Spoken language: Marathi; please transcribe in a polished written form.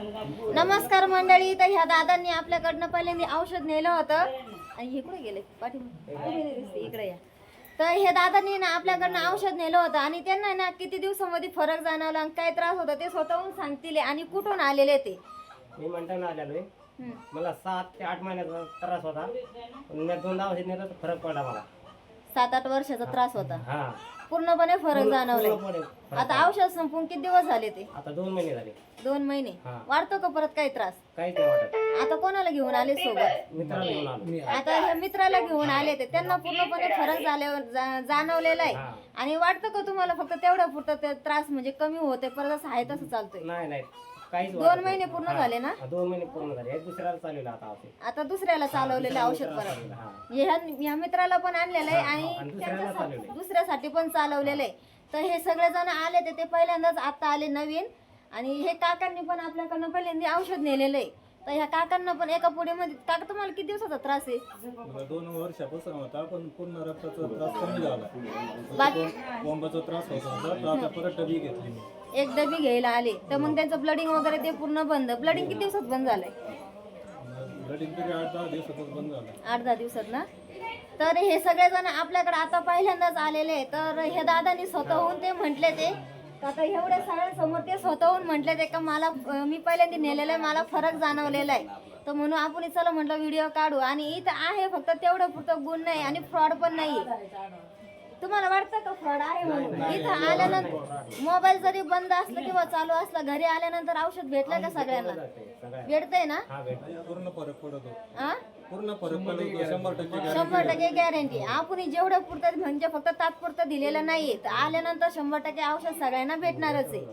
नमस्कार मंडळी. तर ह्या दादांनी आपल्याकडनं पहिल्यांदा औषध नेलं होतं आणि हे कुठे गेले इकडे या. तर हे दादांनी ना आपल्याकडनं औषध नेलं होतं आणि त्यांना ना किती दिवसामध्ये फरक जाणवला आणि काय त्रास होता ते स्वतःहून सांगतील आणि कुठून आलेले ते. मी म्हणताना आलेलो आहे. मला 7 ते 8 महिन्याचा त्रास होता. पण मी 2 औषध नेलं तर फरक पडला मला. 7-8 वर्षाचा त्रास होता. हा पूर्णपणे फरक जाणवलाय. पूर्णपणे फरक आता औषध संपून किती दिवस झाले ते? आता 2 महिने झाले. 2 महिने. हा. वाढतो का परत काही त्रास? काहीच नाही वाटत. आता कोणाला घेऊन आले सोबत? मित्राला घेऊन आलो. आता ह्या मित्राला घेऊन आले ते त्यांना पूर्णपणे फरक जाणवलेला आहे. हा. आणि वाटतं का तुम्हाला फक्त तेवढा पुरता ते त्रास म्हणजे कमी होते परत असं आहे तसं चालतोय? नाही नाही काहीच 2 महिने पूर्ण झाले ना? 2 महिने पूर्ण झाले. एक दुसऱ्याला चालवलं आता औषध. आता दुसऱ्याला चालवलेलं औषध परत ह्या मित्राला पण आणलेलं आहे आणि दुसऱ्यासाठी पण चालवलेलं आहे. तर हे सगळेजण आले ते पहिल्यांदाच आता आले नवीन आणि हे काकांनी पण आपल्याकडनं पहिल्यांदा औषध नेलेलं आहे. तर ह्या काकांना पण एका पुढेमध्ये काका तुम्हाला किती दिवसाचा त्रास आहे? 2 वर्षापासून होता पण पूर्ण रक्ताचा त्रास कमी झाला. बाकी बोंबाचा त्रास होता तर आता परत डबी घेतली मी. एक डबी घ्यायला आले तर मग त्यांचं ब्लडिंग वगैरे ते पूर्ण बंद. ब्लडिंग किती दिवसात बंद झालंय? ब्लडिंग तरी 8-10 दिवसातच बंद झालं. 8-10 दिवसात ना? तर हे सगळेजण आपल्याकडे आता पहिल्यांदाच आलेले आहे. तर हे दादानी स्वतःहून ते म्हटले ते आता एवढ्या सगळ्यांसमोर ते स्वतःहून म्हटले ते का मला मी पहिल्यांदा नेलेलं आहे, मला फरक जाणवलेला आहे. तर म्हणून आपण चला म्हटलं व्हिडिओ काढू. आणि इथं आहे फक्त तेवढं पुरतं गुण नाही आणि फ्रॉड पण नाही. तुम्हाला वाटतं का फ्रॉड आहे म्हणून? इथं आल्यानंतर मोबाईल जरी बंद असलं किंवा चालू असलं घरी आल्यानंतर औषध भेटलं का सगळ्यांना? भेटतंय ना? पूर्ण फरक पडतो. हा पूर्ण फरक पडतो 100%. 100% गॅरंटी. आपण जेवढं पुरतं म्हणजे फक्त तात्पुरतं दिलेलं नाही तर आल्यानंतर 100% औषध सगळ्यांना भेटणारच आहे.